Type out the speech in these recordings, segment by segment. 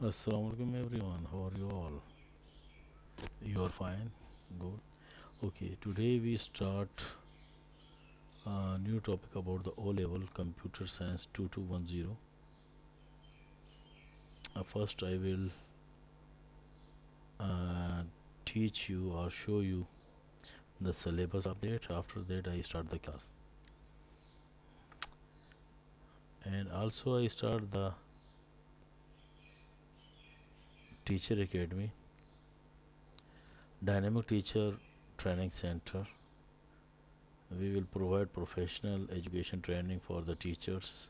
Assalamu alaikum everyone. How are you all? You are fine? Good. Okay, today we start a new topic about the O level computer science 2210. First, I will uh, teach you or show you the syllabus update. After that, I start the class. And also, I start the Teacher Academy, Dynamic Teacher Training Center. We will provide professional education training for the teachers.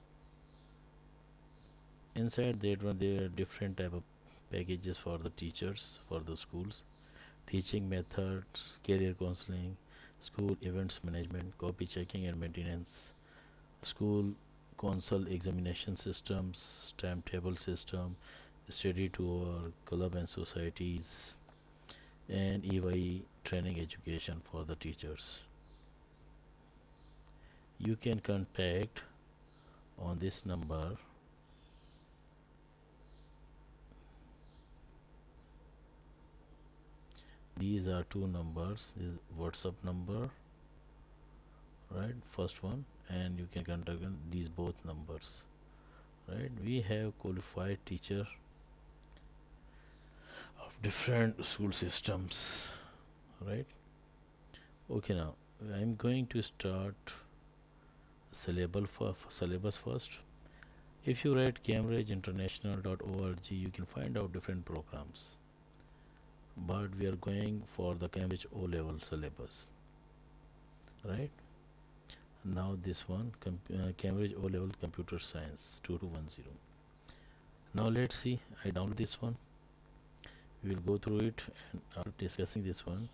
Inside that one, there are different type of packages for the teachers for the schools, teaching methods, career counseling, school events management, copy checking and maintenance, school console examination systems, timetable system, study tour, club and societies, and EY training education for the teachers. You can contact on this number. These are two numbers. This is WhatsApp number, right? First one, and you can contact these both numbers, right? We have qualified teacher of different school systems, right? Okay, now I'm going to start syllabus first. If you write cambridgeinternational.org, you can find out different programs, but we are going for the Cambridge O level syllabus, right? Now this one, Cambridge O level computer science 2210. Now let's see. I download this one. We will go through it, and after discussing this one,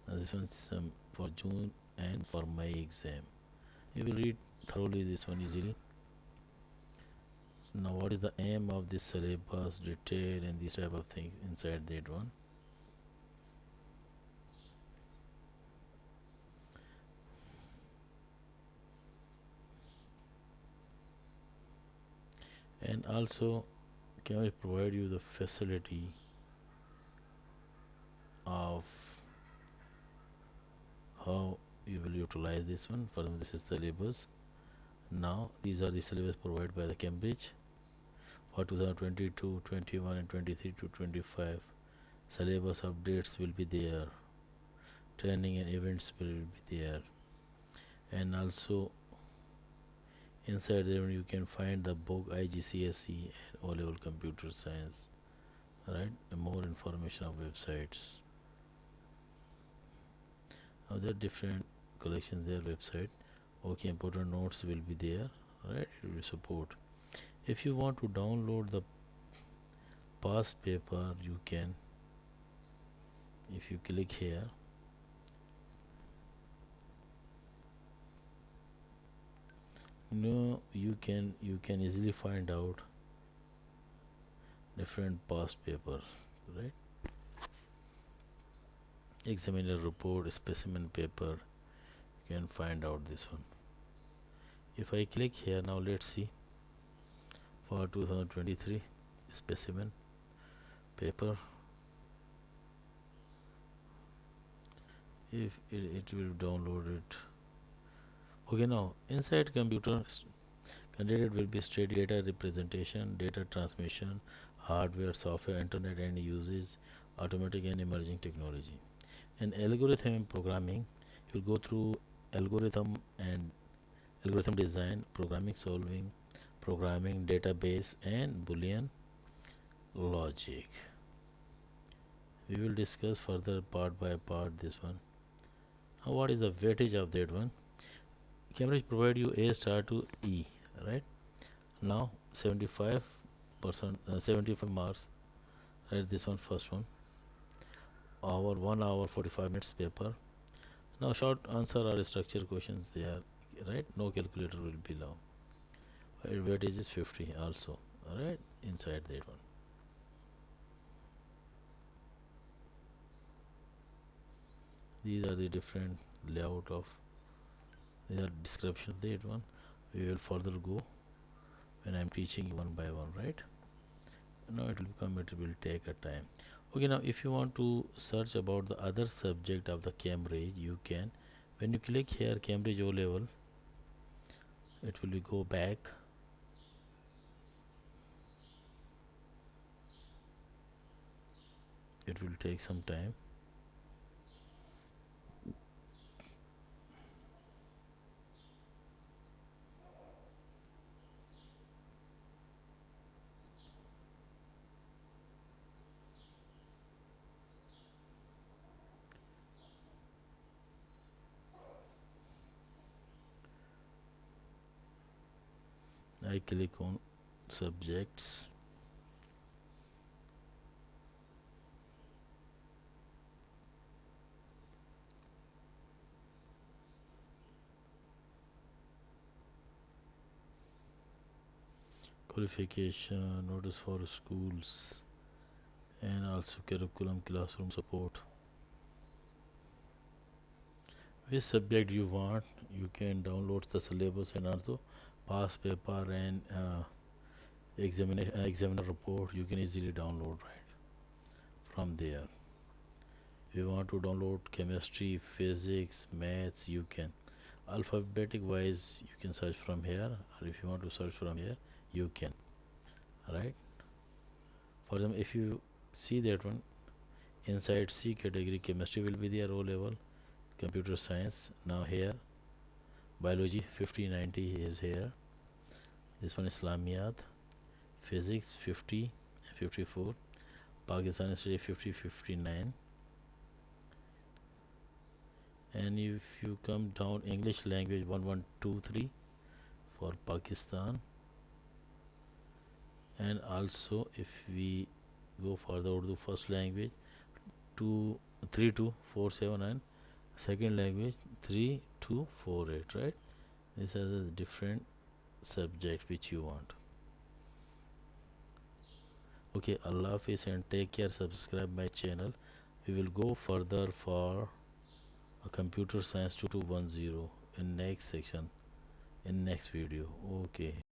this one is for June and for my exam. You will read thoroughly this one easily. Now, what is the aim of this syllabus, detail, and these type of things inside that one? And also, can we provide you the facility of how you will utilize this one? For this is syllabus. Now, these are the syllabus provided by the Cambridge for 2022, 21, and 23 to 25. Syllabus updates will be there, training and events will be there, and also inside there you can find the book IGCSE and O level computer science, right? And more information of websites. Now there are different collections there website. Okay, important notes will be there, right? It will support. If you want to download the past paper, you can. If you click here, no, you can easily find out different past papers, right? Examiner report, specimen paper, you can find out this one. If I click here, now let's see for 2023 specimen paper. If it will download it. Okay, now inside computer candidate will be state data representation, data transmission, hardware, software, internet and uses, automatic and emerging technology. And algorithm and programming, you'll go through algorithm and algorithm design, programming, solving, programming, database, and Boolean logic. We will discuss further part by part this one. Now, what is the weightage of that one? Cambridge provide you A star to E, right? Now 75%, 75 marks. Right, this one first one. Our 1 hour 45 minutes paper. Now short answer or structure questions there, right? No calculator will be allowed. Weightage is 50 also, alright, inside that one. These are the different layout of, these are description of that one. We will further go when I'm teaching one by one, right? No, it will come, it will take a time. Okay, now if you want to search about the other subject of the Cambridge, you can. When you click here Cambridge O level, it will go back. It will take some time. I click on subjects. Qualification, notice for schools, and also curriculum, classroom support. Which subject you want, you can download the syllabus and also past paper and examiner report. You can easily download right from there. If you want to download chemistry, physics, maths, you can. Alphabetic wise, you can search from here, or if you want to search from here, you can. Right. For example, if you see that one, inside C category, chemistry will be there, O level, computer science. Now here, biology 50-90 is here. This one Islamiyat, physics 50, 54, Pakistan study 50-59. And if you come down, English language 1123 for Pakistan. And also if we go for the Urdu first language 23247, and second language 3248, right? These are the different subjects which you want. Okay, Allah Hafiz and take care. Subscribe my channel. We will go further for a computer science 2210 in next section, in next video. Okay.